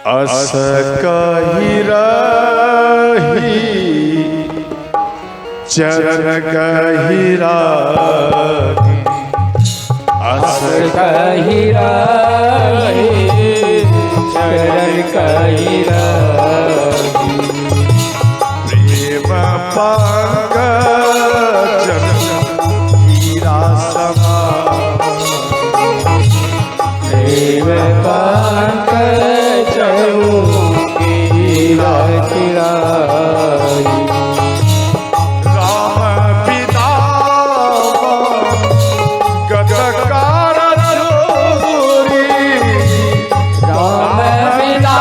अस कही रही चरण कही राही, अस कही रही चरण कही राही। प्रेम पंकज हीरा समान, प्रेम पंकज हीरा खिलाई। राम पिता गदकार चोरी, राम पिता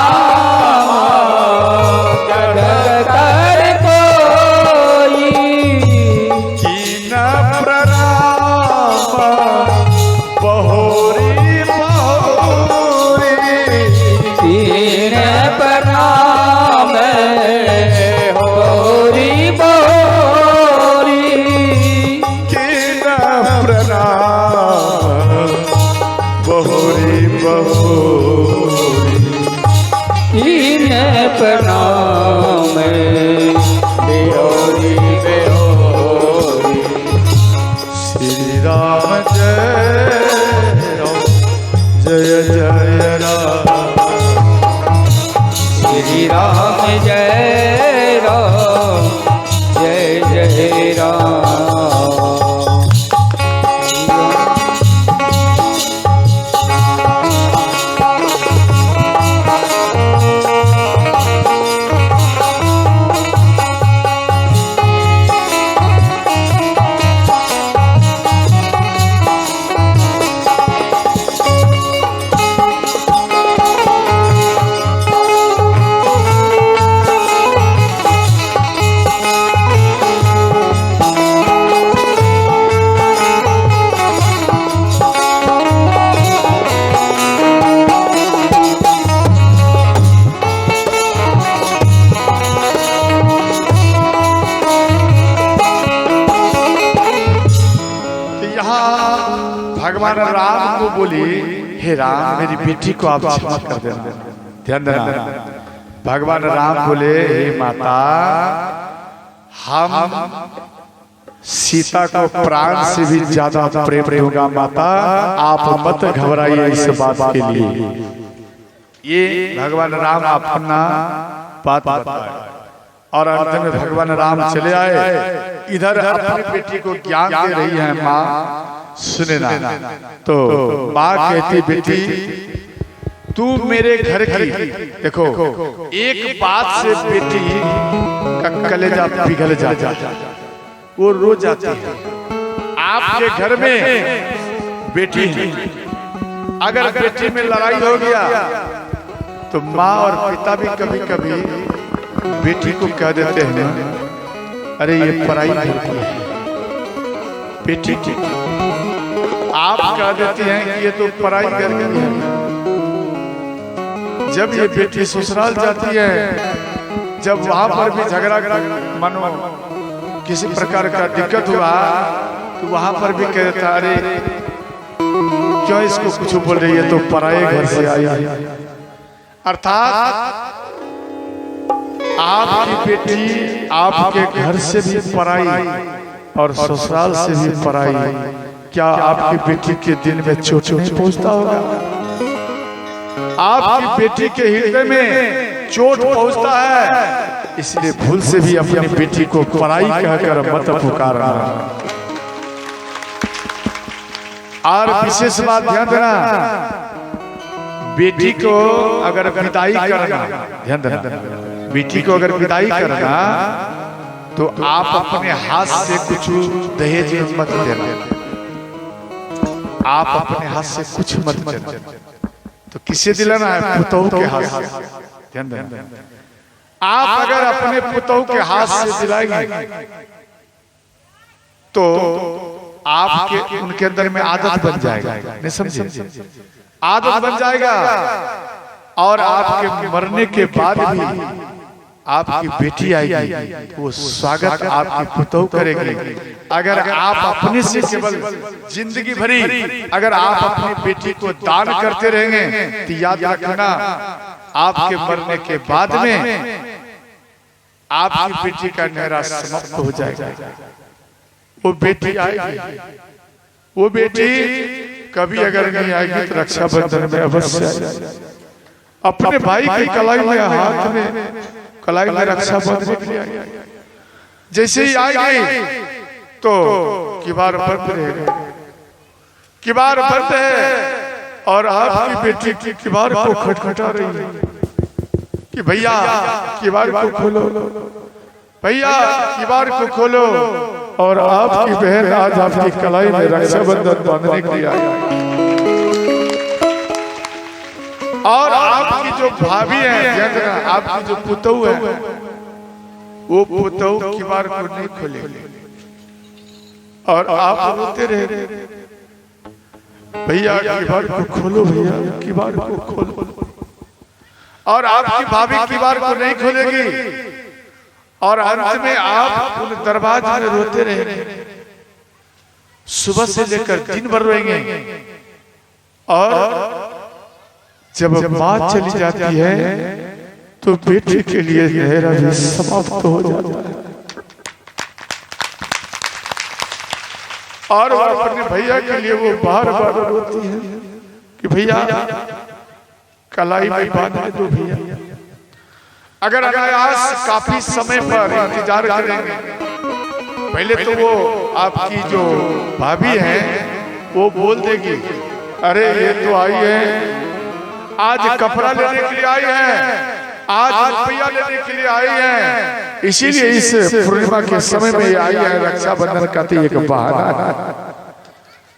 गदकर कोई, कीन प्रणाम बहोरी बहोरी, तीन प्रणाम होरी बोरी, कीन प्रणाम बहोरी बहोरी। तीन प्रणाम बेहोरी बेहोरी। श्री राम जय राम जय जय राम, श्री राम जय राम जय जय राम। भगवान राम को बोली, हे राम मेरी बेटी को आप क्षमा कर देना। ध्यान देना, भगवान राम बोले, हे माता हम सीता को प्राण से भी ज्यादा प्रेम होगा माता, आप मत घबराइए इस बात के लिए। ये भगवान राम अपना बात बताए और अंत में भगवान राम चले आए। इधर अपनी बेटी को ज्ञान दे रही है माँ, सुने ना। तो माँ कहती, बेटी तू मेरे घर की, देखो एक बात से बेटी का कलेजा पिघल जाता, वो रो जाती है। आपके घर में बेटी है, अगर बेटी में लड़ाई हो गया तो माँ और पिता भी कभी कभी बेटी को कह देते हैं, अरे ये पराई लड़की है। बेटी आप कह देती हैं कि ये तो पराई लड़की है। जब ये बेटी ससुराल जाती है, जब वहां पर भी झगड़ा मानो किसी प्रकार का दिक्कत हुआ तो वहां पर भी कह देता, अरे क्यों इसको कुछ बोल रही है, तो पराये घर से आई है। अर्थात आपकी बेटी आपके घर से भी पराई और ससुराल से भी पराई, क्या आपकी बेटी के दिल में चोट नहीं पहुंचता होगा? आपकी बेटी के हृदय में चोट पहुंचता है, इसलिए भूल से भी अपनी बेटी को पराई कहकर मत पुकारना। और विशेष बात ध्यान देना, बेटी को अगर विदाई करना, ध्यान देना, बेटी को अगर विदाई करना तो आप अपने हाथ से कुछ दहेज मत देना। आप अपने हाथ से कुछ मत देना। तो किसे दिलाना है? पुतोह के हाथ से। ध्यान देना, आप अगर अपने पुतोह के हाथ से दिलाएंगे तो आपके उनके अंदर में आदत बन जाएगा। नहीं समझे? आदत बन जाएगा और आपके मरने के बाद भी आपकी बेटी आएगी तो वो स्वागत आपकी पुतोह करेगी। अगर आप अपने से केवल जिंदगी भरी अगर आप अपनी बेटी को दान करते रहेंगे तो याद रखना आपके मरने के बाद में आपकी बेटी का नहरा समाप्त हो जाएगा। वो बेटी आएगी, वो बेटी कभी अगर नहीं आएगी तो रक्षाबंधन में अवश्य आएगी। अपने भाई की कलाई में हाथ में कलाई में रक्षाबंधन के लिए आएगी। जैसे ही आएगी तो किवाड़ बंद रहेगा, किवाड़ बंद है और आपकी बेटी की किवाड़ को खटखटा रही है कि भैया किवाड़ को खोलो, भैया किवाड़ को खोलो। और आपकी बहन आज आपकी कलाई में रक्षाबंधन बांधने के लिए आई और आपकी जो भाभी है, आपकी जो पुतहू है, वो पुतहू किवाड़ को नहीं खोलेगी और आप रोते रहे, भैया किवाड़ को खोलो, भैया किवाड़ को खोलो। और आपकी भाभी किवाड़ को नहीं खोलेगी और अंत में आप उन दरवाजे में रोते रहे, सुबह से लेकर दिन भर रोएंगे। और जब माँ चली जाती है तो बेटे के लिए नहरा भी समाप्त हो जाता है और वो अपने भैया के लिए वो बार बार रोती है कि भैया कलाई में बांधे दो भैया। अगर अनायास काफी समय पर इंतजार करेंगे, पहले तो वो आपकी जो भाभी है वो बोल देगी, अरे ये तो आई है, आज कपड़ा लेने के लिए आई है, आज रुपया लेने के लिए आई है, इसीलिए इस पूर्णिमा के समय में आई है। रक्षाबंधन का तो एक बहाना है,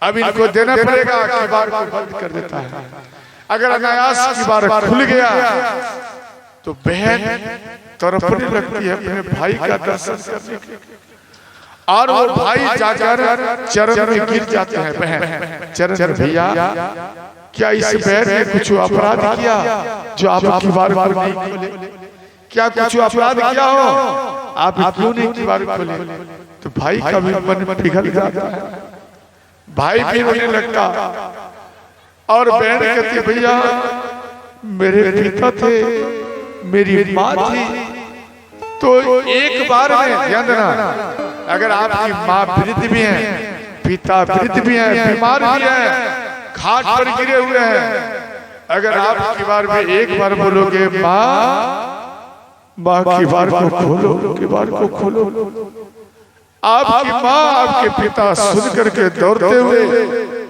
अब इनको देना पड़ेगा। किवाड़ को बंद कर देता है। अगर अनायास किवाड़ खुल गया तो बहन तड़पने लगती है अपने भाई का दर्शन करने के लिए और वो भाई जाकर चरण में गिर जाते हैं। बहन चरण, भैया क्या इस बहन ने कुछ अपराध किया जो आप किवाड़ को नहीं खोले? क्या कुछ अपराध किया हो, आप क्यों नहीं किवाड़ खोले? तो भाई का भी मन पिघल जाता है, भाई भी रोने लगता और बहन कहती, भैया मेरे पिता थे, मेरी माँ थी, तो एक बार में ध्यान देना, अगर आपकी माँ वृद्ध भी है, पिता वृद्ध भी है, बीमार भी है, खाट पर गिरे हुए हैं, अगर आप किवाड़ में एक बार बोलोगे माँ किवाड़ को खोलो, किवाड़ को खोलो, आपकी माँ आपके पिता सुन करके दौड़ते हुए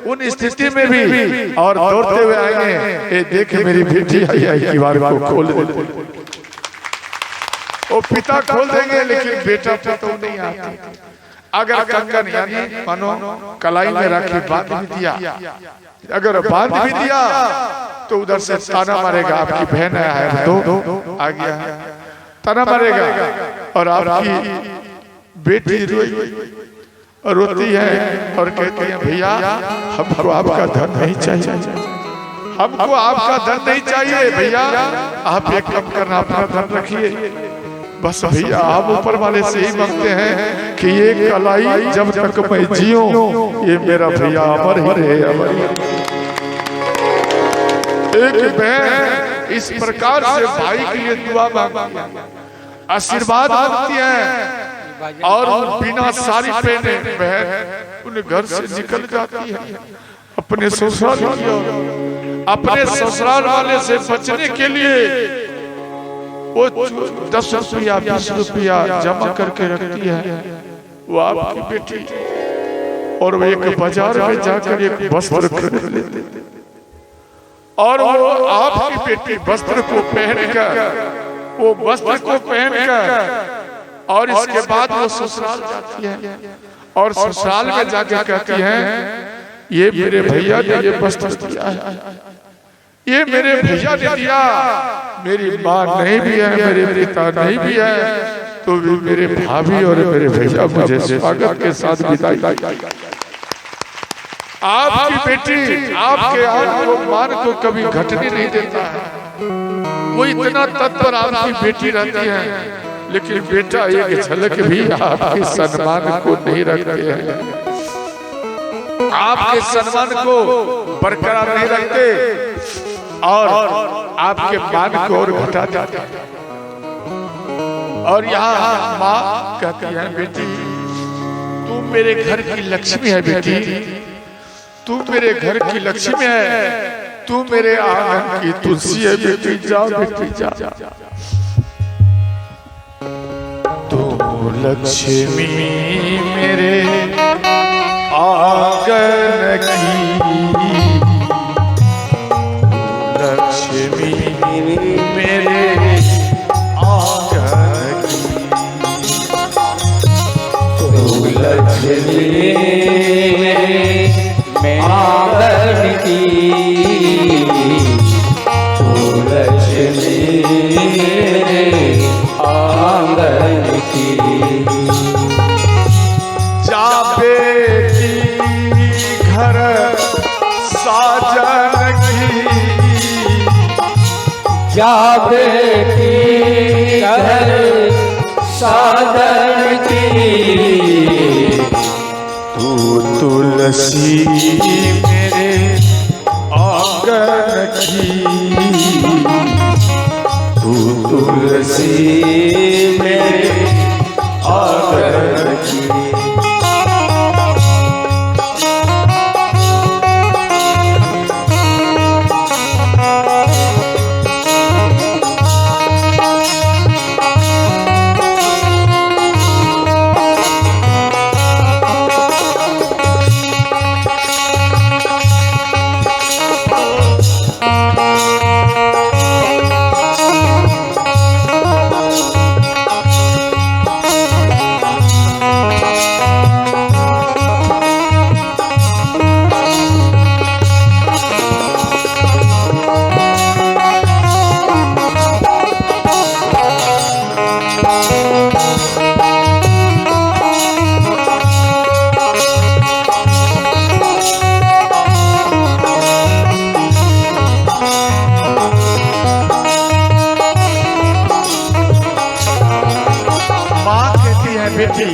उन स्थिति में भी और दौड़ते हुए आएंगे, देखे मेरी बेटी आई है, किवाड़ को खोल दे। वो पिता खोल देंगे लेकिन बेटा तो नहीं आता। अगर कंगन यानी मानो कलाई में राखी बांध भी दिया, अगर बांध भी दिया तो उधर से ताना मारेगा, आपकी बहन है तो आ गया, ताना मारेगा और आपकी बेटी रोती है और कहती है, भैया हमको आपका धन नहीं चाहिए, हमको आपका धन नहीं चाहिए, भैया आप एक काम करना, अपना धन रखिए बस। भैया आप ऊपर वाले से ही मांगते हैं कि ये कलाई जब तक मैं जीऊं ये मेरा भैया अमर ही रहे, अमर ही। एक बहन इस प्रकार से भाई के लिए दुआ मांगती है, आशीर्वाद मांगती है और बिना साड़ी पहने बहन उन घर से निकल जाती है अपने ससुराल की ओर। अपने ससुराल वाले से बचने के लिए वो 10 रुपया 20 रुपया जमा करके रखती है वो आपकी बेटी, और वो एक बाजार में जाकर एक वस्त्र खरीद लेती और वो आपकी बेटी वस्त्र को पहनकर, वो वस्त्र को पहनकर और इसके बाद वो ससुराल जाती है और ससुराल में जाकर कहती है, ये मेरे भैया ने ये वस्त्र दिया है, ये मेरे भैया ने दिया, मेरी माँ नहीं भी है, मेरे पिता नहीं भी है, तो भी मेरे भाभी और मेरे भैया मुझे स्वागत के साथ विदाई। आपकी बेटी आपके मान को कभी घटने नहीं देता है, वो इतना तत्पर आपकी बेटी रहती है, लेकिन बेटा एक झलक भी आपके सम्मान को नहीं रखते हैं, आपके सम्मान को बरकरार नहीं रखते और आपके मान को और घटा देते हैं। और यहाँ माँ कहती है बेटी तू मेरे घर की लक्ष्मी है बेटी, तू मेरे घर की लक्ष्मी है, तू मेरे आंगन की तुलसी है बेटी, जा बेटी जा। तू लक्ष्मी मेरे आंगन की, लक्ष्मी मेरे आंगन की, तू लक्ष्मी मेरे आंगन की, तू लक्ष्मी मेरे आंगन की। जा बेटी घर साजन की, जा बेटी घर साजन की, तू तुलसी मेरे आंगन की, तू तुलसी मेरे आंगन की। बेटी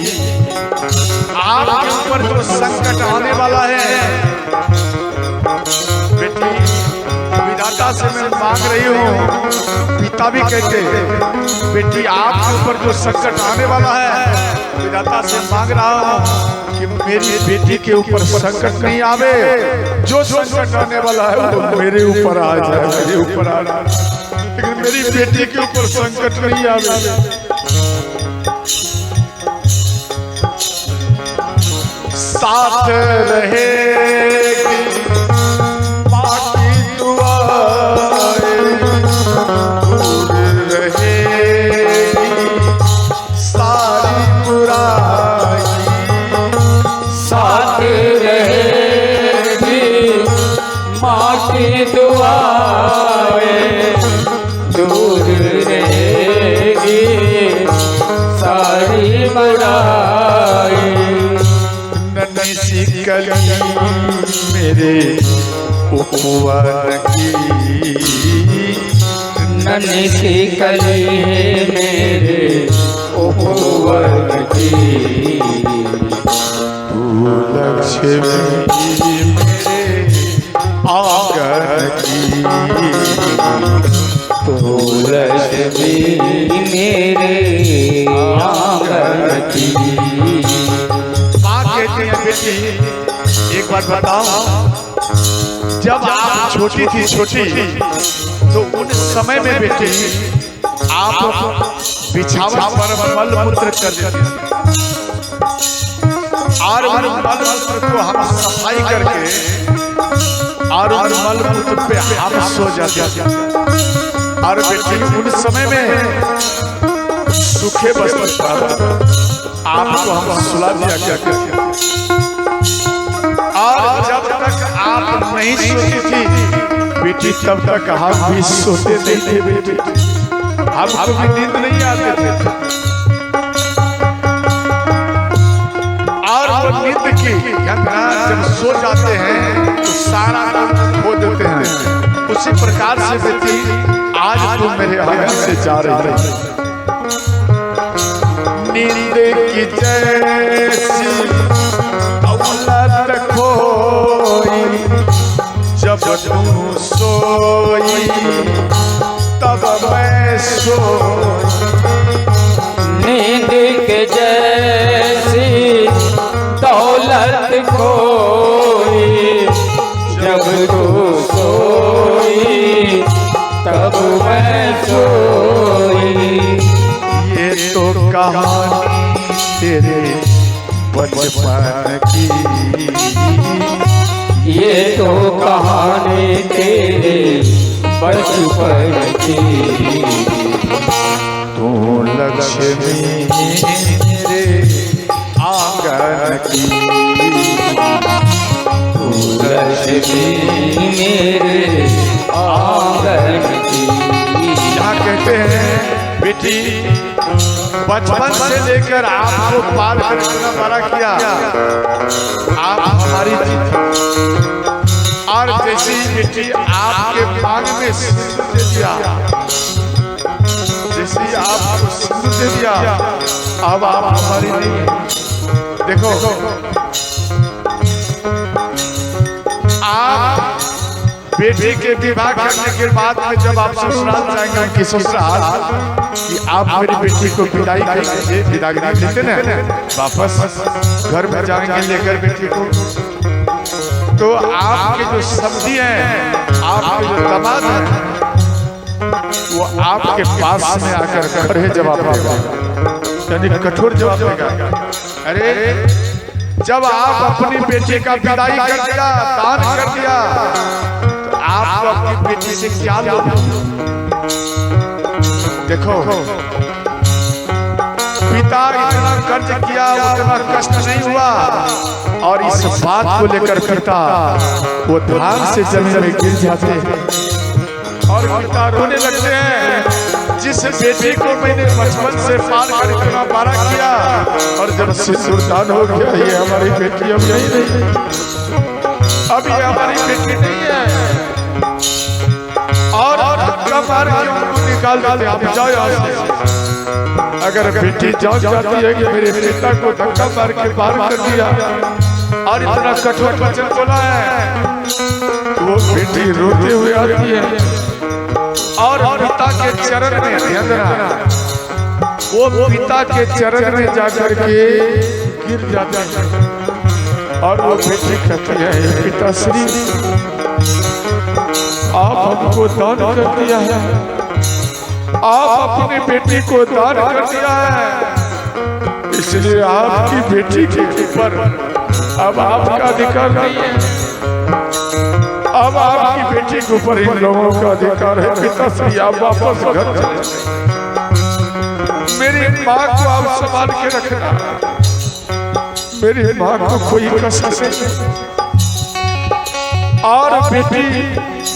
आपके ऊपर जो संकट आने वाला है बेटी, विधाता से मैं मांग रही हूँ, पिता भी कहते हैं बेटी आपके ऊपर जो संकट आने वाला है, विधाता से मांग रहा हूँ कि मेरी बेटी के ऊपर संकट नहीं आवे, जो संकट आने वाला है वो मेरे ऊपर आ जाए, मेरे ऊपर आ जाए, लेकिन मेरी बेटी के ऊपर संकट नहीं आवे। साथ रहेगी माँ की दुआएं, दूर रहेगी सारी बुराई, साथ रहेगी माँ की दुआएं, दूर रहेगी सारी बुराई। कली मेरे उपवन की, नन्ही सी कली मेरे उपवन की, तू लक्ष्मी मेरे आंगन की, तू लक्ष्मी मेरे आंगन की। बेटी एक बात बताओ, जब आप छोटी थी तो उन समय में बेटी आप बिछावन पर मल मूत्र कर देती थी, और उन मल मूत्र को हम सफाई करके और उन मल मूत्र पे हम सो जाते थे। और बेटी उन समय में सूखे बस्तर पर आपको हम सुला दिया करते, और जब तक आप नहीं सोती थी बेटी तब तक हम भी सोते नहीं थे बेटी, हमको भी नींद नहीं आते थे। और वो नींद की जब सो जाते हैं तो सारा काम खो देते हैं। उसी प्रकार से बेटी आज तुम मेरे आंगन से जा रही है, नींद की जैसी दौलत खोई जब तू सोई तब मैं सोई। नींद के जैसी दौलत खोई, जब तू सोई तब मैं सोई। ये तो कहानी तेरे बचपन की, ये तो कहानी तेरे बचपन की। तू लक्ष्मी मेरे आंगन की, तू लक्ष्मी मेरे आंगन की। यहाँ कहते हैं बेटी बचपन से लेकर आपको पाल कर इतना बड़ा किया, आप हमारी थी। और जैसी बेटी आपके मांग में सिंदूर दे दिया, जैसे आपको सिंदूर दे दिया, अब आप हमारी नहीं। देखो आप बेटी के विवाह करने के बाद में जब आप ससुराल जाएंगे कि ससुराल कि आप मेरी बेटी को विदाई करेंगे, विदाई देते ना वापस घर में जाएंगे लेकर बेटी को, तो आपके जो समधी हैं, आपके जो दामाद हैं, वो आपके पास में आकर खड़े जवाब देगा, यानी कठोर जवाब देगा। अरे जब आप अपनी बेटी का विदाई कर दिया, दान कर दिया, तो आप अपनी बेटी से क्या लोगे? देखो पिता इतना कर्ज किया, उतना कष्ट नहीं हुआ, और इस बात को लेकर पिता वो ध्यान से जमीन में गिर जाते और पिता रोने लगते हैं। जिस बेटी को मैंने बचपन से पाल कर इतना बड़ा किया, और जब सिंदूरदान हो गया, ये हमारी बेटी अब नहीं रही, अब ये हमारी बेटी नहीं है। और धक्का मार के उनको निकाल देते, आप जाओ यहाँ से। अगर बेटी जान जाती है कि मेरे पिता को धक्का मार के बाहर कर दिया और इतना कठोर वचन बोला है, तो वो बेटी रोते हुए आती है और पिता के चरण में, ध्यान देना, वो पिता के चरण में जाकर के गिर जाती है और वो बेटी कहती है, पिताश्री आप हमको दान कर दिया है, आप अपनी बेटी को दान कर दिया है, इसलिए आपकी बेटी के ऊपर अब आपका अधिकार नहीं है, अब आपकी बेटी के ऊपर इन लोगों का अधिकार है। पिताश्री आप वापस घर चले, मेरी माँ को आप संभाल के रखना, मेरी माँ को कोई कष्ट नहीं। और बेटी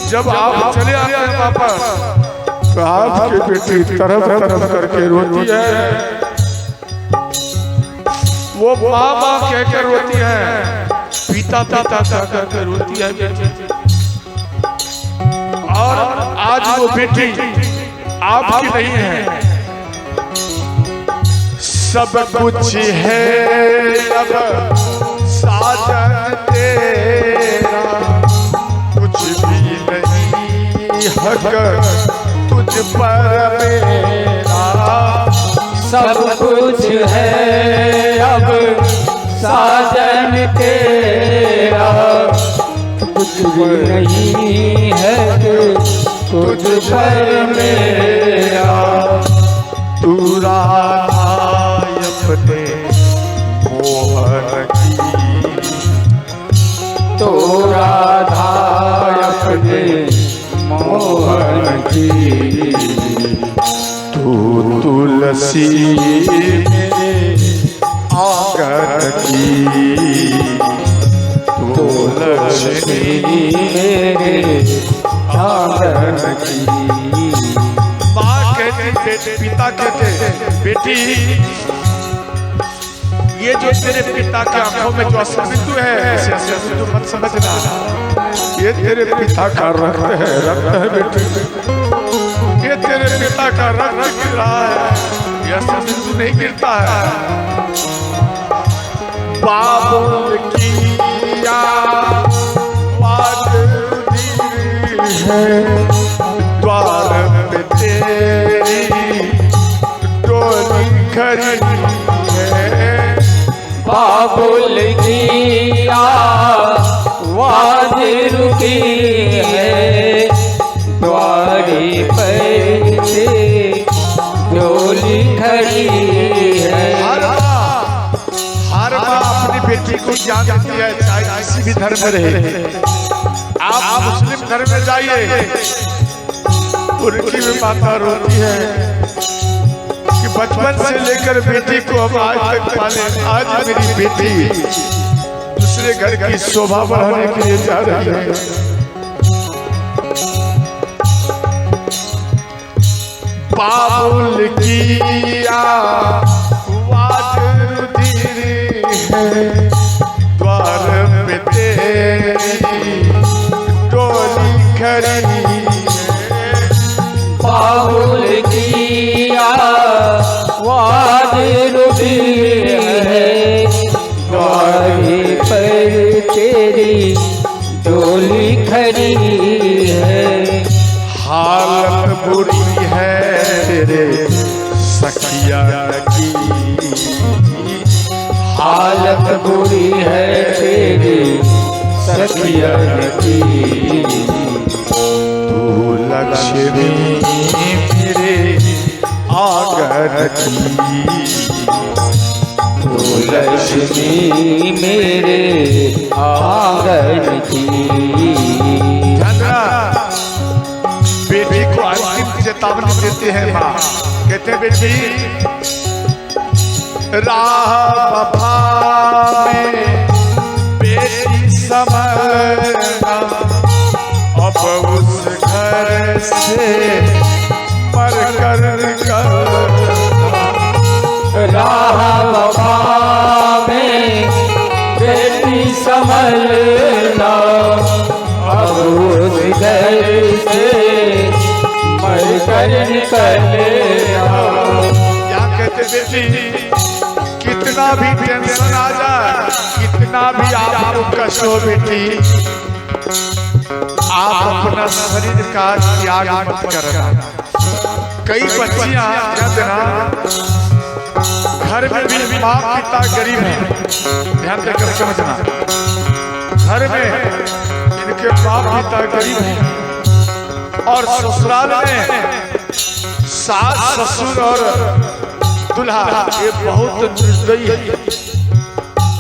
जब आप चले आते हैं वापस, तो आपकी बेटी तरफ तरफ करके रोती है, वो माँ माँ कहकर रोती है, पिता पिता कहकर रोती है बेटी। और आज वो बेटी आपकी नहीं है, सब कुछ है अब साजन तेरा, कुछ भी नहीं हक तुझ पर मेरा, सब कुछ है अब साजन तेरा, कुछ भी नहीं है तुझ पर मेरा। तू राधा अपने मोहन की, तो राधा अपने मोहन की, तू तुलसी मेरे आंगन की, तू लक्ष्मी मेरे आंगन की। माँ कहती, पिता कहते, बेटी ये जो तेरे पिता के आंखों में जो अश्रुबिंदु है, इसे अश्रुबिंदु मत समझना, ये तेरे पिता का रक्त है बेटी, ये तेरे पिता का रक्त गिर रहा है, ये अश्रुबिंदु नहीं गिरता है। बाबुल की बात है द्वार पे तेरी डोली खड़ी है। बाबुल की आवाज रुकी है द्वारे पर से डोली खड़ी है। हर माँ अपनी बेटी को ज्ञान देती है, चाहे किसी भी धर्म में रहे। आप मुस्लिम धर्म में जाइए, उनकी भी माता रोती है कि बचपन से लेकर बेटी को अब आज तक पाले, आज मेरी बेटी दूसरे घर की शोभा बढ़ाने के लिए जा रही है। बाबुल की आवाज रुधिर है द्वार पे तेरी डोली खड़ी है। बाबुल की आवाज रुधिर है द्वारे पर तेरी डोली खड़ी है। हालत बुरी है तेरे सखिया की, हालत बुरी है तेरी सखिया की। तू लक्ष्मी मेरे आंगन की, तू लक्ष्मी मेरे आंगन की। बेटी को अंतिम चेतावनी देते हैं माँ, कहते हैं बेटी राह वफा में बेटी समझना, अब उस घर से मर कर राह वफा में बेटी संभलना, अब उस घर से मर कर निकलना। क्या कहते बेटी, कितना भी टेंशन आ जाए, कितना भी आपको कष्ट हो बेटी, आप अपना शरीर का त्याग मत करना। कई बच्चियां घर में भी माँ पिता गरीब हैं, ध्यान देकर समझना। घर में इनके माँ पिता गरीब हैं और ससुराल में सास ससुर और दुल्हा ये बहुत निर्दयी है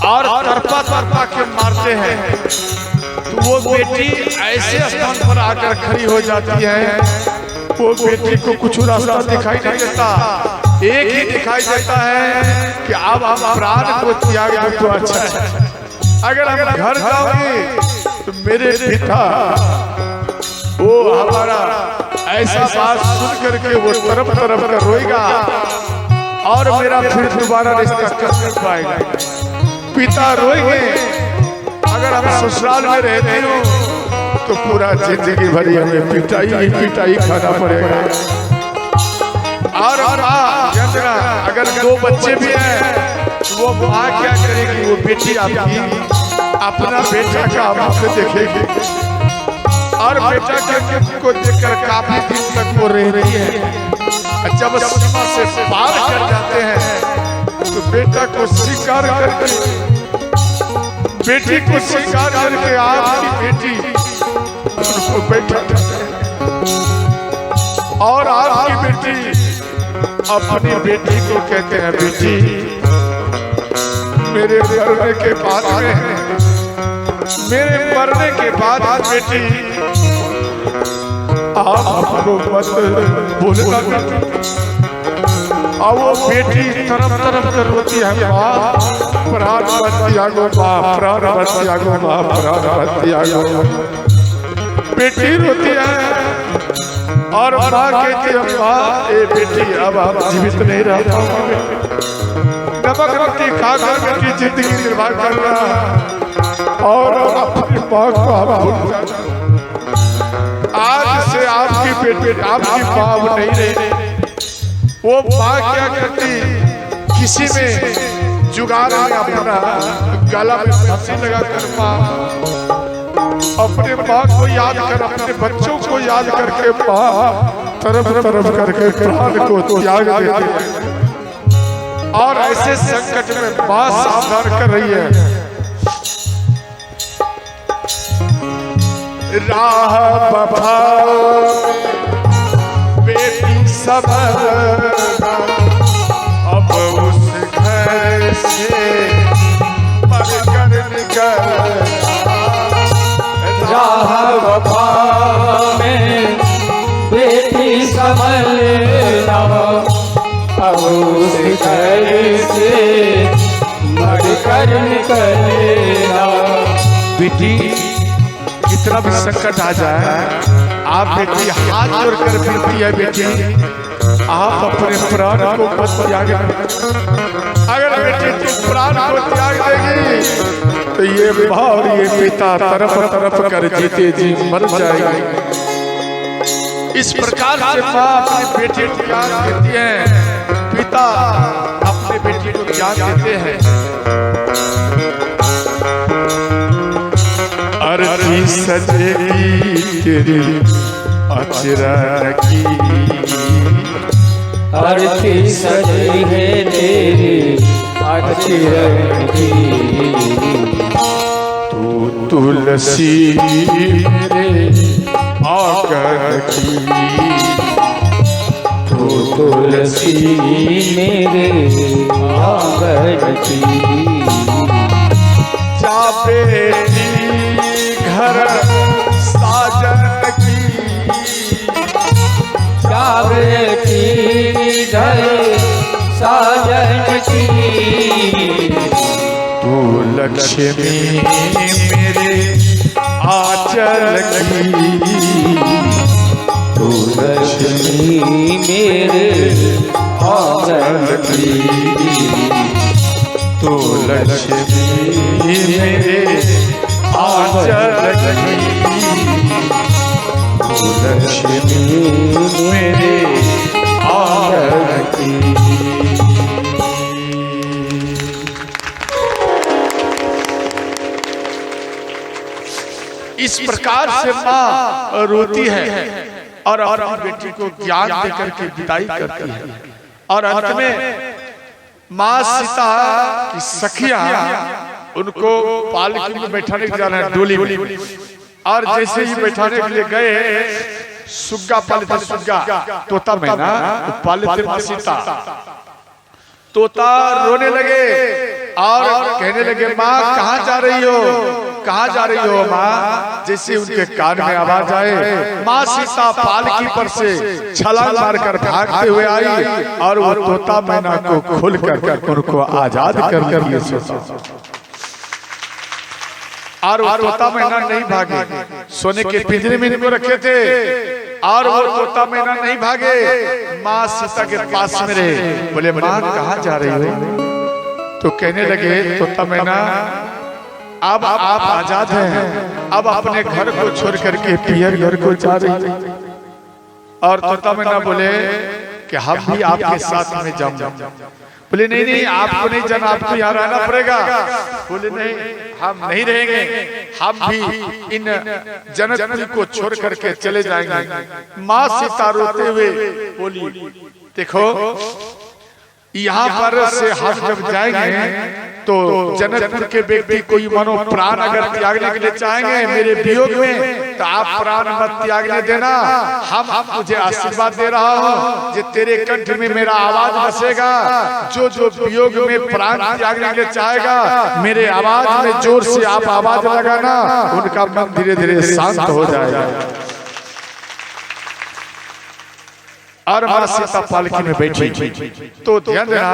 और तरफा तरफा के मारते हैं। तो वो बेटी ऐसे स्थान पर आकर खड़ी हो जाती है, वो बेटी को कुछ रास्ता दिखाई नहीं देता, एक ही दिखाई देता है कि अब हम प्राण को त्याग दो तो अच्छा है। अगर हम घर जाओगे तो मेरे पिता वो हमारा ऐसा बात सुन करके वो तरफ तरफ कर रोएगा और मेरा फिर दोबारा रिश्ता कर पाएगा। पिता रोएंगे। अगर हम ससुराल में रहते हो तो पूरा जिंदगी भरी हमें पिटाई पिटाई खाना पड़ेगा। और अगर दो बच्चे भी हैं तो वो माँ क्या करेगी, वो बेटी आपकी अपना बेटा का मुख देखेगी और बेटा के को देखकर काफी दिन तक वो रह रही है। जब सीमा से पार कर जाते हैं तो बेटा को स्वीकार करके, बेटी को स्वीकार करके आपकी बेटी उनको बैठा और आपकी बेटी अपनी बेटी को कहते हैं बेटी मेरे मरने के बाद में, मेरे मरने के बाद बेटी आप हमको मत बोलना। और वो बेटी तरफ तरफ कर रोती है, माँ प्राण मत त्यागो, माँ प्राण मत त्यागो, माँ प्राण मत त्यागो। बेटी रोती है और माँ कहती है माँ ए बेटी अब आप जीवित नहीं रह पाओगे, नमक रोटी खाकर बेटी जिंदगी निर्वाह करना और अपनी माँ को आप भूल जाना। आज से आपकी बेटी आपकी माँ नहीं रही। वो माँ क्या करती, किसी में जुगाड़ में अपना गला में फांसी लगा कर माँ अपने माँ को याद कर, अपने बच्चों को याद करके माँ तरफ तरफ करके प्राण को त्याग देते हैं। और ऐसे संकट में माँ सावधान कर रही है। राह बफा बेटी समझना, अब उस घर से मरकर निकल। राह वफा में बेटी संभलना, अब उस घर से मरकर निकलना। बेटी कितना भी संकट आ जाए, आप बेटी हाथ जोड़कर विनती है बेटी, आप अपने प्राण को मत त्यागना। अगर बेटी तुम प्राण को त्याग देगी तो ये माँ और ये पिता तरफ तरफ कर जीते जी मर जाएंगे। इस प्रकार से माँ अपनी बेटी को ज्ञान देती है, पिता अपने बेटी को ज्ञान देते हैं। अरती सजेगी तेरी अचरन की, आरती सजी है तेरी अचरन की। तू तुलसी मेरे आंगन की, तू तुलसी मेरे आंगन की। जा बेटी घर साजन की, जा बेटी घर साजन की। तू लक्ष्मी मेरे आंचल की, तू लक्ष्मी मेरे आंगन की। तू लक्ष्मी मेरे आंचल की, तू लक्ष्मी मेरे आंचल की। इस प्रकार से माँ रोती है और अपनी बेटी को ज्ञान देकर के विदाई करती है। और अंत में माँ सीता की सखियां उनको पालकी में बैठाने के जाना है, डोली में। और जैसे ही बैठाने के लिए गए, सुग्गा पाले थे, सुग्गा तोता मैना पाले थे माँ सीता। तोता रोने लगे और कहने लगे, माँ कहाँ जा रही हो, कहाँ जा रही हो माँ। जैसे उनके कान में आवाज आए, माँ सीता पालकी पर से छलांग मारकर भागते हुए आई और वो तोता मैना को खोल कर उनको आजाद कर लिए। और वो तोता मैना नहीं भागे, सोने के पिंजरे में इनको रखे थे और वो तोता मैना नहीं भागे, माँ सीता के पास में रहे। बोले, माँ कहाँ जा रही हो। तो कहने लगे तोता मैना, अब आप आजाद हैं, अब अपने घर को छोड़ करके पियर घर को जा रही है। और तोता मैना बोले कि हम भी आपके साथ में जाऊंगा। बोले नहीं नहीं, आपको नहीं जाना, आपको यहाँ रहना पड़ेगा। बोले नहीं, हम नहीं रहेंगे, हम भी इन जनक को छोड़ करके चले जाएंगे। माँ सीता रोते हुए बोली, देखो यहाँ पर से हम जब जाएंगे तो जनकपुर के व्यक्ति कोई मनो प्राण अगर त्यागने के लिए चाहेंगे मेरे वियोग में, तो आप प्राण मत त्यागने देना। हम तुझे आशीर्वाद दे रहा हूँ जो तेरे कंठ में मेरा आवाज बसेगा। जो जो वियोग में प्राण त्यागने के लिए चाहेगा, मेरे आवाज में जोर से आप आवाज लगाना, उनका मन धीरे धीरे शांत हो जाएगा। और माँ सीता पालकी में बैठी। तो ध्यान देना,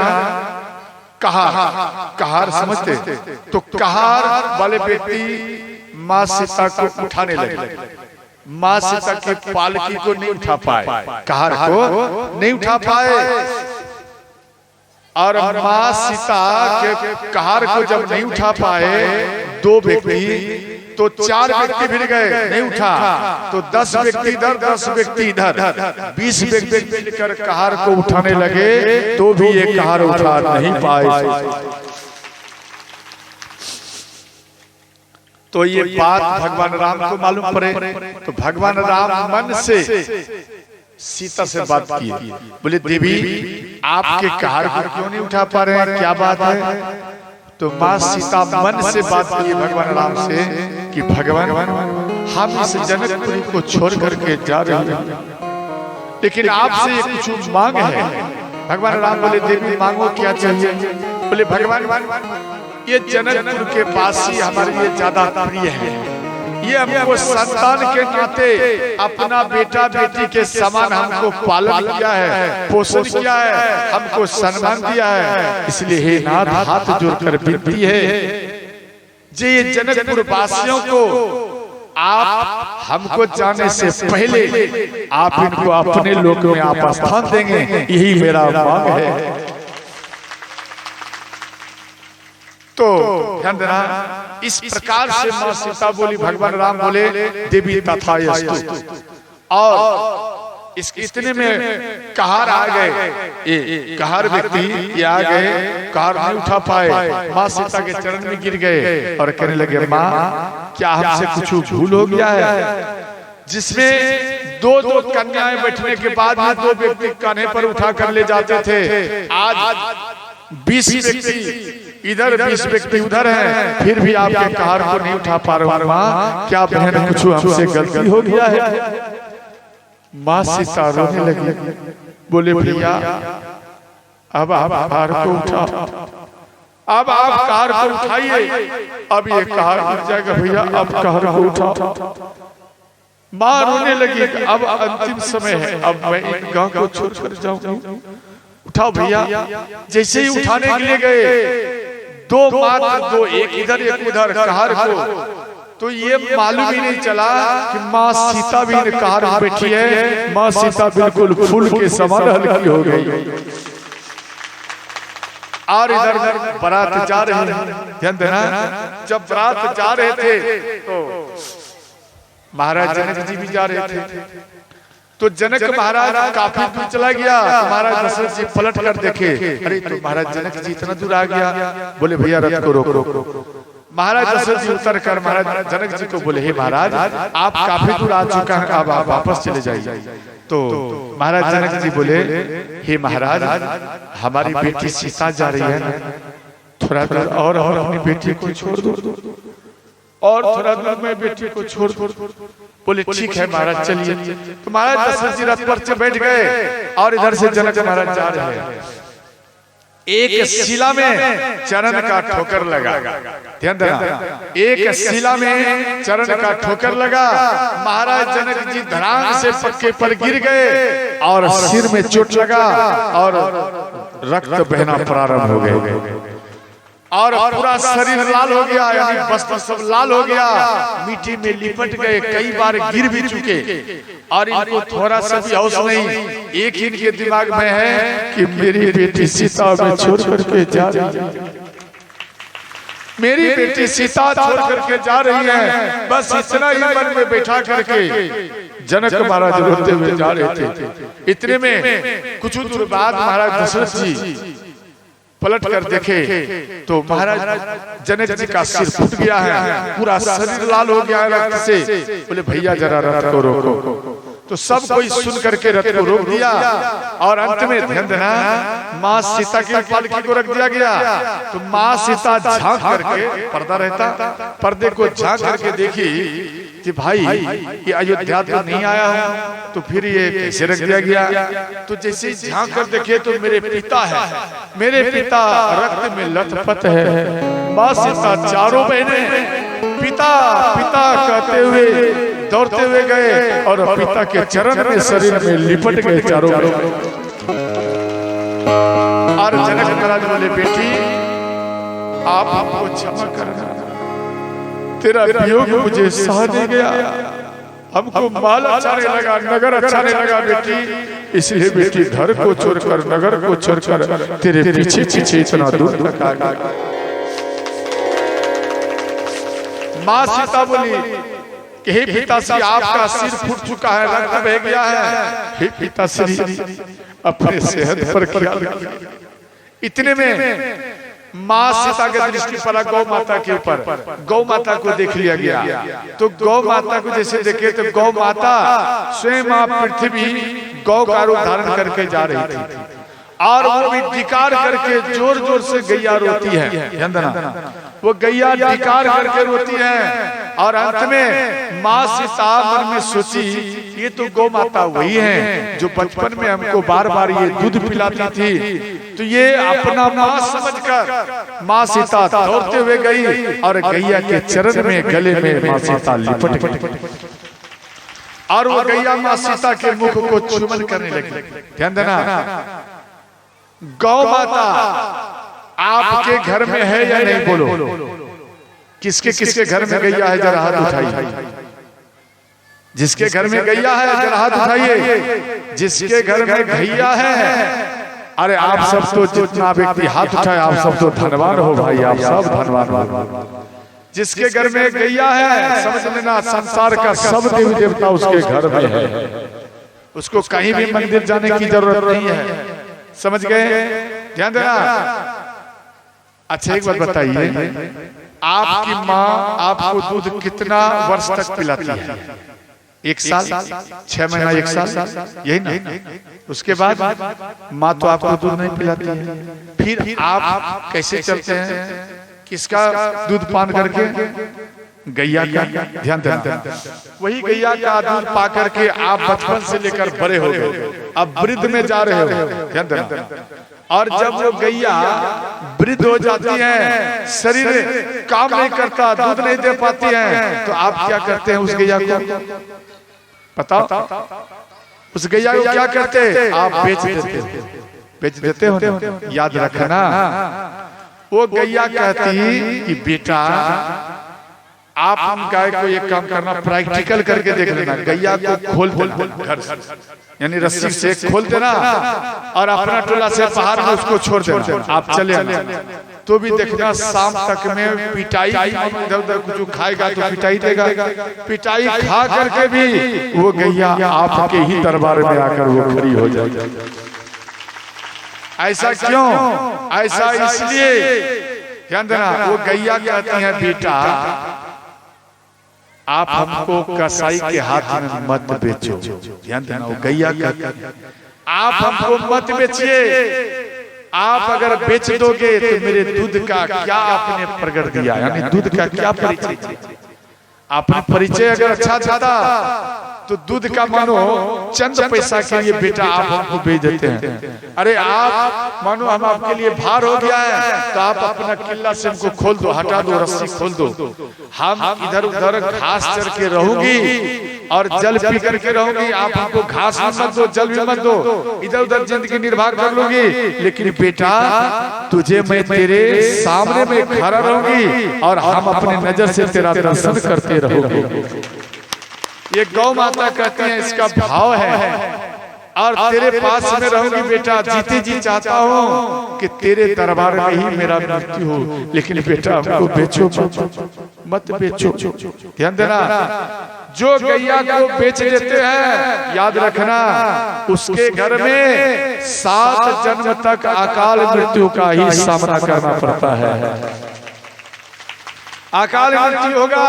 कहार समझते, तो कहार वाले व्यक्ति माँ सीता को उठाने लगे। माँ सीता की पालकी को नहीं उठा पाए, कहार को नहीं उठा पाए। और माँ सीता के कहार को जब नहीं उठा पाए दो व्यक्ति, तो 4 व्यक्ति भिड़ गए, नहीं उठा। तो 10 व्यक्ति इधर, 10 व्यक्ति इधर, 20 व्यक्ति मिलकर कहार को उठाने लगे, तो भी ये कहार उठा नहीं पाए। तो ये बात भगवान राम को मालूम पड़े, तो भगवान राम मन से सीता से बात की, बोले देवी आपके कार को क्यों नहीं उठा पा रहे हैं, क्या बात है? तो माँ सीता मन से बात की भगवान राम से कि भगवान हम इस जनकपुरी को छोड़ करके जा रहे हैं, लेकिन आपसे ये कुछ मांग है। भगवान राम बोले देवी मांगो क्या चाहिए? बोले भगवान ये जनकपुर के वासी हमारे लिए ज्यादा प्रिय है, ये हमको संतान के नाते अपना बेटा बेटी के समान हमको पालन किया है, पोषण किया है, हमको सम्मान दिया है, इसलिए हे नाथ हाथ जोड़कर विनती है जे ये जनकपुर वासियों को आप हमको जाने से पहले आप इनको अपने लोक में आप स्थान देंगे, यही मेरा मांग है। तो ध्यान देना, इस प्रकार से मां सीता बोली, भगवान राम बोले देवी तथास्तु। और इस इतने में कहार आ गए, कहार व्यक्ति ये आ गए, कहार नहीं उठा पाए, मां सीता के चरण में गिर गए और कहने लगे मां क्या हमसे कुछ भूल हो गया है? जिसमें दो दो कन्याएं बैठने के बाद भी दो व्यक्ति कान्हे पर उठा कर ले जाते थे, आज 20 व्यक्ति इधर 20 व्यक्ति उधर हैं, फिर भी आपके कार को नहीं उठा पा रहा हूं मां, क्या बहन कुछ हमसे गलती हो गया है? मां सीता रोने लगी, बोले भैया अब आप कार को उठाओ, अब आप कार को उठाइए, अब ये कार गिर जाएगा भैया, अब कार को उठाओ। मां रोने लगी, अब अंतिम समय है, अब मैं इन गांव को छोड़कर जाऊंगी, उठाओ भैया। जैसे ही उठाने के लिए गए, दो मात्र दो, एक इधर एक उधर कार को, तो ये मालूम ही नहीं चला कि माँ सीता भी कार में बैठी है, माँ सीता बिल्कुल फूल के समान हल्की हो गई। और इधर बारात जा रही है, ध्यान देना, जब बारात जा रहे थे तो महाराज जनक जी भी जा रहे थे, तो जनक महाराज काफी दूर चला गया, महाराज दशरथ जी पलट कर देखे, अरे तो महाराज जनक जी इतना दूर आ गया, बोले भैया रथ को रोको। महाराज दशरथ जी उतर कर महाराज जनक जी को बोले हे महाराज आप काफी दूर आ चुका है, अब आप वापस चले जाइए। तो महाराज जनक जी बोले हे महाराज हमारी बेटी सीता जा रही है, थोड़ा दूर और अपनी बेटी को छोड़ दो, और थोड़ा दूर में बेटी को छोड़ दो। बोले ठीक है महाराज चलिए। तो महाराज दशरथ जी रथ पर से बैठ गए और इधर से जनक महाराज जा रहे हैं। एक शिला में चरण का ठोकर लगा, ध्यान देना, एक शिला में चरण का ठोकर लगा, महाराज जनक जी धड़ाम से पक्के पर गिर गए और सिर में चोट लगा और रक्त बहना प्रारंभ हो गए और पूरा शरीर लाल हो गया, यानी वस्त्र सब लाल हो गया, मिट्टी में लिपट गए, कई बार गिर भी चुके और इनको थोड़ा सा भी होश नहीं। एक ही इनके दिमाग में है कि मेरी बेटी सीता मैं छोड़ करके जा रही है, मेरी बेटी सीता छोड़ करके जा रही है, बस इतना ही मन में बैठा करके जनक महाराज रोते हुए जा रहे थे। इतने में कुछ दूर बाद महाराज दशरथ जी पलट कर देखे तो महाराज जनक जी का सिर फूट गया है, पूरा शरीर लाल हो गया है रक्त से। बोले भैया जरा रथ को रोको। तो सब कोई सुन करके रथ को रोक दिया और अंत में ध्यान देना माँ सीता की पालकी को रख दिया गया। तो माँ सीता झांक करके, पर्दा रहता, पर्दे को झांक करके देखी कि भाई ये अयोध्या तो नहीं आया हूँ, तो फिर ये कैसे रख दिया गया? तो जैसे झांक कर देखे तो मेरे पिता है, मेरे पिता रक्त में लथपथ है। माँ सीता चारों बहनें पिता पिता कहते हुए दौड़ते हुए गए और पिता के चरण में शरीर में लिपट गए चारों बहनें। और जनक महाराज बोले बेटी आप हमको क्षमा करना, तेरा वियोग मुझे सह नहीं गया, हमको माल अच्छा नहीं लगा, नगर अच्छा नहीं लगा बेटी, इसलिए बेटी घर को छोड़कर नगर को छोड़कर तेरे पीछे पीछे इतना दूर तक आ गया। माँ सीता बोली कि हे पिताश्री आपका सिर फूट चुका है, रक्त बह गया है, हे पिताश्री अपने सेहत पर ख्याल रखिए। इतने में माँ सीता के दृष्टि पड़ा गौ माता के ऊपर, गौ माता को देख लिया गया। तो गौ माता को जैसे देखे तो गौ माता स्वयं माँ पृथ्वी गौ का रूप धारण करके जा रही थी और वो भी डिकार करके जोर जोर से गैया रोती है। वो गैया डिकार करके रोती है और अंत में माँ सीता मन में सोची ये तो गौ माता वही है जो बचपन में हमको बार बार ये दूध पिलाती थी। तो ये अपना माँ समझकर माँ सीता दौड़ते हुए गई और गैया के चरण में गले में माँ सीता लिपट गई और वो गैया माँ सीता के मुख को चुम्बन करने लगी। ध्यान देना, गौ माता आपके घर में है या नहीं? बोलो, किसके किसके घर में गैया है? जरा हाथ उठाइए। जिसके घर में गैया है जरा हाथ उठाइए। जिसके घर में गैया है, अरे आप सब तो जितना व्यक्ति हाथ उठाए आप सब तो धनवान हो भाई, आप सब धनवान हो। जिसके घर में गैया है समझ लेना संसार का सब देवी देवता उसके घर में है, उसको कहीं भी मंदिर जाने की जरूरत नहीं है। समझ गए? ध्यान देना। अच्छा एक बात बताइए, आपकी माँ आपको दूध कितना वर्ष तक पिलाती है? 1 साल, 6 महीना, 1 साल, यही ना? उसके बाद माँ तो आपको दूध नहीं पिलाती है। फिर आप कैसे चलते हैं? किसका दूध पान करके? गैया का। ध्यान देना, वही गैया का दूध पा करके आप बचपन से लेकर बड़े हो गए, अब वृद्ध में जा रहे हो। ध्यान देना, और जब वो गैया वृद्ध हो जाती है, शरीर काम नहीं करता, दूध नहीं दे पाती है, तो आप क्या करते हैं उस गैया को? बताओ, उस गैया को क्या करते? आप बेच देते हो। याद रखना, वो गैया कहती कि बेटा आप हम गाय को एक काम करना, प्रैक्टिकल करके देख लेना। गैया को खोल देना घर से, यानी रस्सी से खोल देना और अपना टोला से बाहर में उसको छोड़ देना। आप चले आना, तो भी देखना शाम तक में पिटाई, इधर उधर कुछ खाएगा तो पिटाई देगा। पिटाई खा करके भी वो गैया आपके ही दरबार में आकर वो खड़ी हो जाएगी। ऐसा क्यों? ऐसा इसलिए, ध्यान देना, वो गैया कहती है बेटा आप हमको कसाई के हाथ में मत बेचो। ध्यान देना, वो गैया कहती है आप हमको मत बेचिए, आप अगर बेच दोगे तो मेरे दूध का क्या आपने प्रकट दिया, यानी दूध का क्या परिचय? आपने परिचय अगर अच्छा चाहता तो दूध का मानो चंद पैसा के लिए बेटा आप हमको बेच देते हैं। अरे आप मानो हम आपके लिए भार हो गया है तो आप अपना किला से हमको खोल दो, हटा दो, रस्सी खोल दो, हम इधर उधर घास चर के रहूंगी और जल पी करके रहूंगी, आप हमको घास भी मत दो, जल भी मत दो, इधर उधर जिंदगी निर्वाह कर लूंगी, लेकिन बेटा तुझे मैं तेरे सामने में खड़ा रहूंगी और हम अपने नजर से तेरा दर्शन करते रहोगे। ये गौ माता कहती है, इसका भाव है। और तेरे पास में रहूंगी बेटा, जीते जी चाहता हूँ कि तेरे दरबार में ही मेरा मृत्यु हो, लेकिन बेटा हमको बेचो मत बेचो। ध्यान देना, जो गैया को बेच देते हैं, याद रखना उसके घर में 7 जन्म तक अकाल मृत्यु का ही सामना करना पड़ता है। अकाल मृत्यु होगा,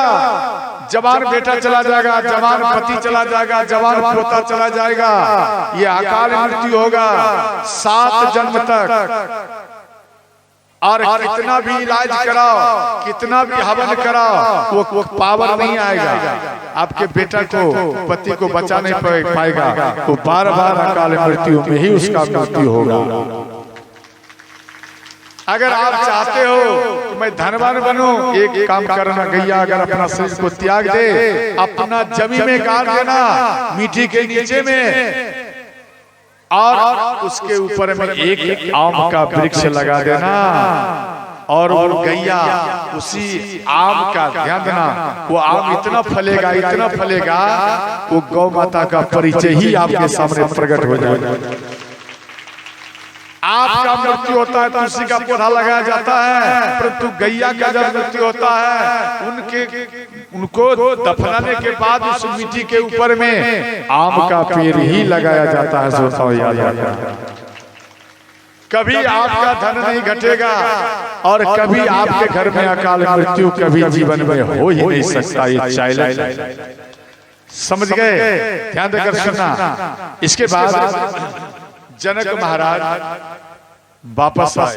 जवान बेटा चला जाएगा, जवान पति चला जाएगा, जवान पोता चला जाएगा, ये अकाल मृत्यु होगा 7 जन्म तक। और कितना भी इलाज कराओ, कितना भी हवन कराओ, वो पावर नहीं आएगा, आपके बेटा को, पति को बचा नहीं पाएगा, वो बार बार अकाल मृत्यु में ही उसका मृत्यु होगा। अगर आप चाहते हो कि मैं धनवान बनूं, एक काम करना, गैया अगर अपना शरीर को त्याग दे, अपना जमीन में गाड़ देना, मिट्टी के नीचे में, और उसके ऊपर में एक आम का वृक्ष लगा देना, और वो गैया उसी आम का, ध्यान देना, वो आम इतना फलेगा, इतना फलेगा, वो गौ माता का परिचय ही आपके सामने प्रकट हो जाएगा। आपका मृत्यु होता है तुलसी का पौधा लगाया जाता है, परंतु गैया का जब मृत्यु होता है उनको दफनाने के बाद उस मिट्टी के ऊपर में आम का पेड़ ही लगाया जाता है। सोचो याद, कभी आपका धन नहीं घटेगा और कभी आपके घर में अकाल मृत्यु कभी जीवन में हो ही नहीं सकता। ये चैलेंज समझ गए? ध्यान देकर सुनना। इसके बाद जनक महाराज वापस आए,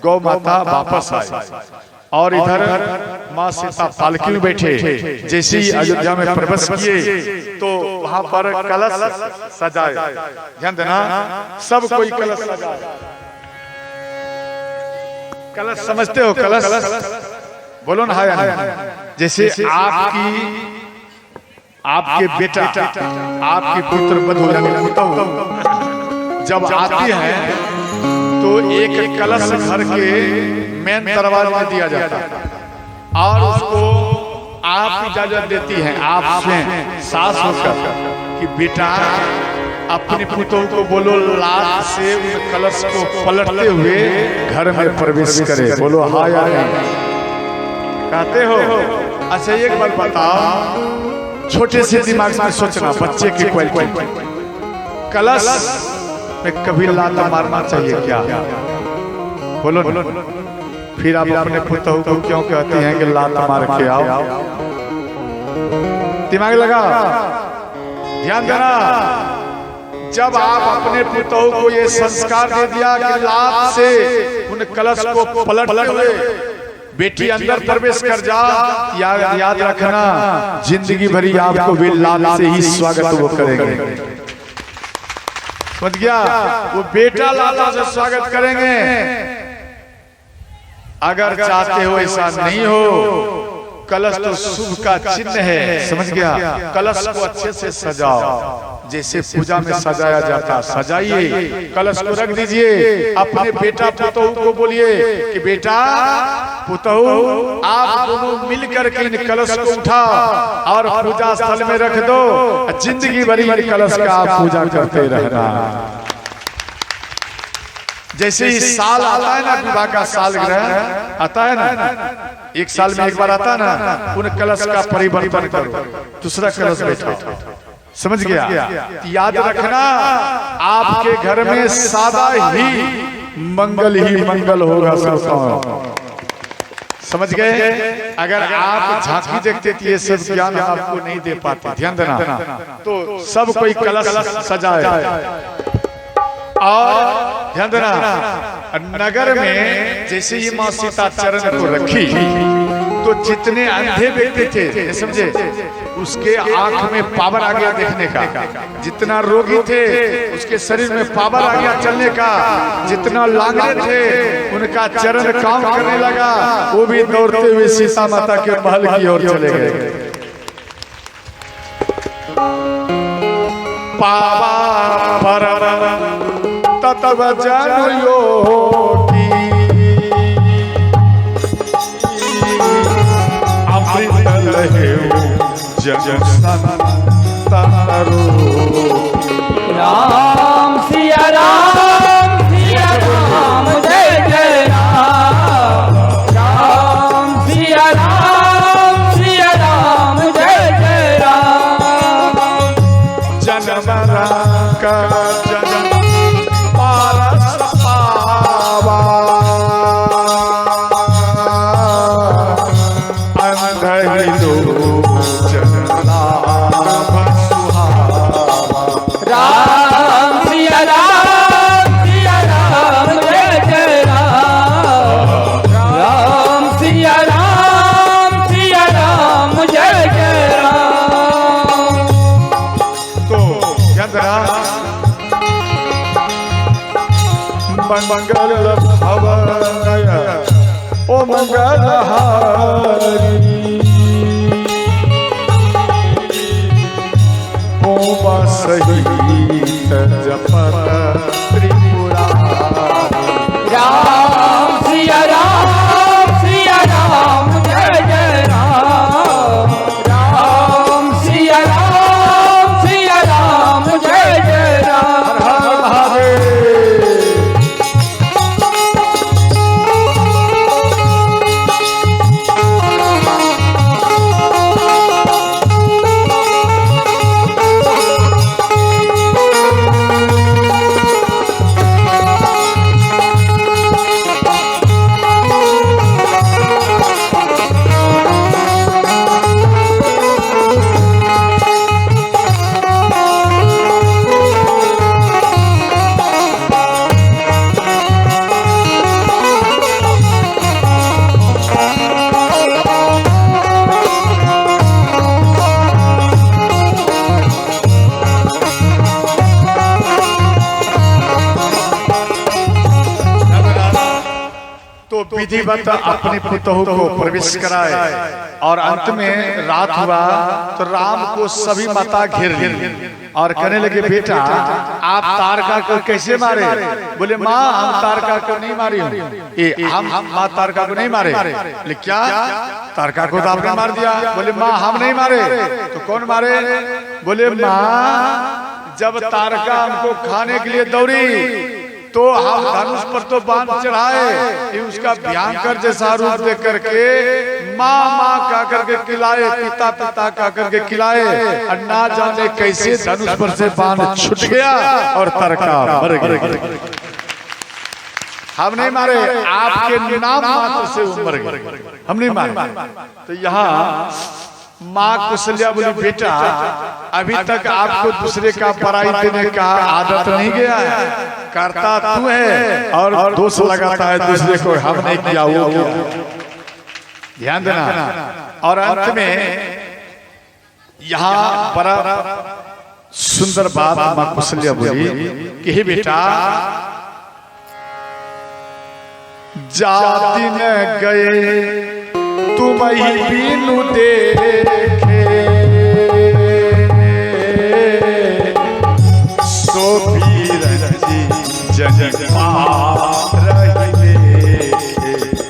गौ माता वापस आए और इधर माँ सीता पालकी में बैठे। जैसे ही अयोध्या में प्रवेश किए तो वहां पर कलश सजाए। ध्यान देना, सब कोई कलश सजाए। कलश समझते हो? कलश बोलो ना। है जैसे आपके बेटा, आपकी पुत्र वधू जब आती है तो एक कलश घर के मेन दरवाजे में दिया जाता है और उसको आप इजाजत देती हैं, आपसे सास होकर, कि बेटा अपने पुतों को बोलो लात से उस कलश को पलटते हुए घर में प्रवेश करे। बोलो हाँ या नहीं? कहते हो? अच्छा एक बार बताओ, छोटे से दिमाग में सोचना, बच्चे की क्वालिटी, कलश में कभी लात मारना चाहिए क्या? बोलो। फिर आप अपने पुतों को क्यों कहते हैं कि लात मार के आओ? दिमाग लगा, ध्यान देना। जब आप अपने पुतों को ये संस्कार दे दिया कि लात से उन कलश को पलटते हुए बेटी अंदर प्रवेश कर जा, याद रखना जिंदगी भरी आपको भी लात से ही स्वागत वो करेंगे। समझ गया? वो बेटा लाला से स्वागत करेंगे। अगर चाहते हो ऐसा नहीं हो, कलश तो शुभ का चिन्ह है। समझ गया? कलश को अच्छे से सजाओ, जैसे पूजा में सजाया जाता सजाइए। कलश को रख दीजिए। अपने बेटा पुतोहू को बोलिए कि बेटा पुतोहू आप दोनों मिलकर के इन कलश को उठा और पूजा स्थल में रख दो। जिंदगी भरी कलश का आप पूजा करते रहना। जैसे ही साल आता है ना, विवाह का सालगिरह आता है ना, एक साल में एक बार आता है ना, उन कलश का परिवर्तन करो, दूसरा कलश बैठो। समझ गया? याद रखना आपके घर में सादा ही मंगल होगा। समझ गए? अगर आप झांकी देखते तो ये सब ज्ञान आपको नहीं दे पाते। ध्यान देना। तो सब कोई कलश सजाए और ध्यान देना, नगर में जैसे ये माँ सीता चरण को रखी तो जितने अंधे व्यक्ति थे, समझे, उसके आंख में पावर आ गया देखने का। जितना रोगी थे उसके शरीर में पावर आ गया चलने का। जितना लांगड़े थे उनका चरण काम करने लगा। वो भी दौड़ते हुए सीता माता के महल की ओर चले गए। पावा तब जन योगी अमृत लहे जन संतरो। राम सिया राम जय जय राम। राम सिया राम जय जय राम। जनमरा का जन पारस पावा अंधहि दो जनला सुहावा। राम सिया राम जय जय राम। राम सिया राम जय जय राम। तो मंगल भवनय ओ मंगल हारी ओम सहित जपत त्रिपुरारी। राम सिया राम जय जय राम। राम सिया राम जय जय राम। विधिवत अपने पुतहु को प्रवेश कराए और अंत में रात हुआ तो राम को सभी माता घेर ली और कहने लगे बेटा आप तारका को कैसे मारे? बोले माँ हम तारका को नहीं मारी हूँ। हम माँ तारका को नहीं मारे। बोले क्या तारका को तो आपने मार दिया? बोले माँ हम नहीं मारे। तो कौन मारे? बोले माँ जब तारका हमको खाने के लिए दौड़ी तो हम धनुष पर तो बाण चढ़ाए, उसका भयंकर जैसा रूप देख करके माँ माँ कह करके खिलाए, पिता पिता कह करके खिलाए और ना जाने कैसे धनुष पर से बाण छूट गया और तारका मर गया। हम नहीं मारे, आपके नाम मात्र से वो मर गए, हम नहीं मारे। तो यहाँ माँ कौशल्या बोली बेटा अभी तक आपको दूसरे का पराई देने का आदत नहीं गया है, करता तू है और दोष लगाता है दूसरे को, हम नहीं किया वो किया। ध्यान देना। और अंत में यहाँ बड़ा सुंदर बात माँ कौशल्या बोली कि हे बेटा जा दिन गए तुम ही बीनू देखे सो पीर जन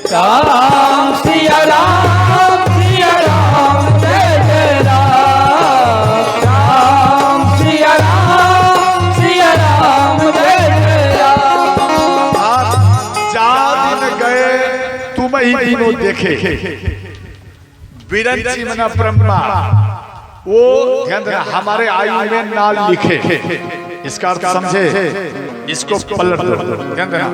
राम सिया राम जय जय राम। राम सिया राम जय जय राम। जा दिन गए तुम ही बीनू देखे। विरंची मना ब्रह्मा वो ध्यान देना हमारे आयु में ना लिखे, इसका अर्थ समझे, इसको पलट दो। ध्यान देना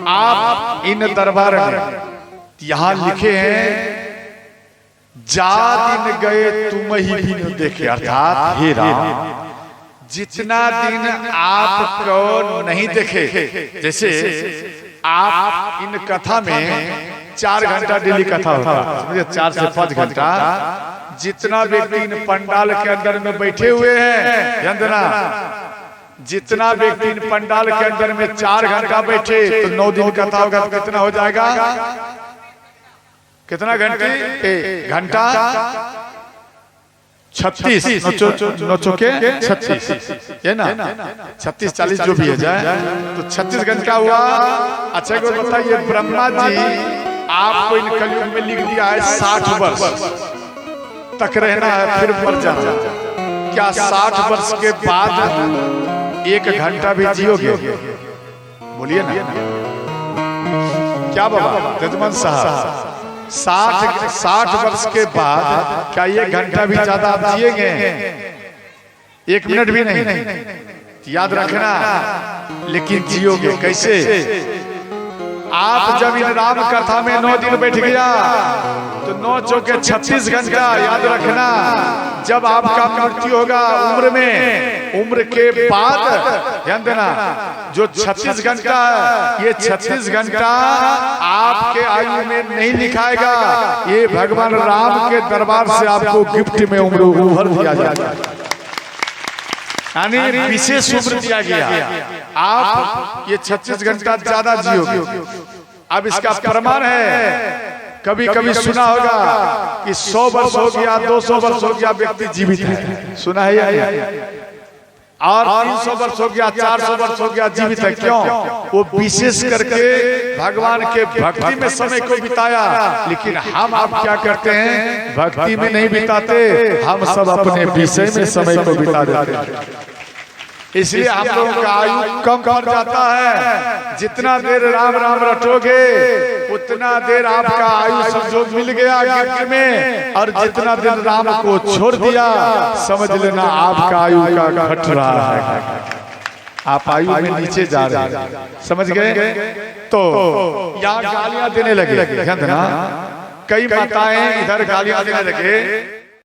आप इन दरबार में यहाँ लिखे हैं जा दिन गए तुम ही भी देखे, अर्थात हे राम जितना दिन आपको नहीं देखे, जैसे आप इन कथा में 4 घंटा डेली कथा होता है, 4 से 5 घंटा, जितना व्यक्ति इन पंडाल के अंदर में बैठे हुए हैं, ध्यान देना, जितना व्यक्ति इन पंडाल के अंदर में 4 घंटा बैठे तो 9 दिन कथा होगा तो कितना हो जाएगा? कितना घंटा? 36 नौ के 36 है ना, 36-40 जो भी है जाए तो 36 घंटा हुआ। अच्छा को बताइए ब्रह्मा जी आपको इन कलयुग में लिख दिया है 60 वर्ष तक रहना है फिर मर जाना। क्या 60 वर्ष के बाद 1 घंटा भी जियोगे? बोलिए ना क्या बाबा जजमान साहब, 60 वर्ष के बाद क्या 1 घंटा भी ज्यादा आप जिएंगे? 1 मिनट भी नहीं, याद रखना। लेकिन जियोगे कैसे? आप जब इन राम कथा में 9 दिन बैठ गया तो 9 चौके 36 घंटा, याद रखना। जब आपका मृत्यु होगा उम्र के बाद, ध्यान देना, जो 36 घंटा है ये 36 घंटा आपके आयु में नहीं लिखाएगा, ये भगवान राम के दरबार से आपको गिफ्ट में उम्र उभर दिया जाएगा, यानी विशेष उम्र दिया गया। आप ये 36 घंटा ज्यादा जियोगे। अब इसका प्रमाण है, कभी कभी सुना होगा कि 100 वर्ष हो गया, 200 वर्ष हो गया व्यक्ति जीवित है, सुना है या? और 300 वर्ष हो गया, 400 वर्ष हो गया जीवित है। क्यों? वो विशेष करके भगवान के भक्ति में समय को बिताया। लेकिन हम आप क्या करते हैं? भक्ति में नहीं बिताते, हम सब अपने विषय में समय को बिता देते हैं। इसलिए आप लोगों का आयु कम पड़ जाता है। जितना देर राम राम रटोगे उतना देर आपका आयु संजोग मिल गया गिफ्ट में, और जितना दिन राम को छोड़ दिया समझ लेना आपका आयु का घट रहा है, आप आयु में नीचे जा रहे हैं। समझ गए? तो यहाँ गालियां देने लगे, ध्यान देना, कई माताएं इधर गालियां देने लगे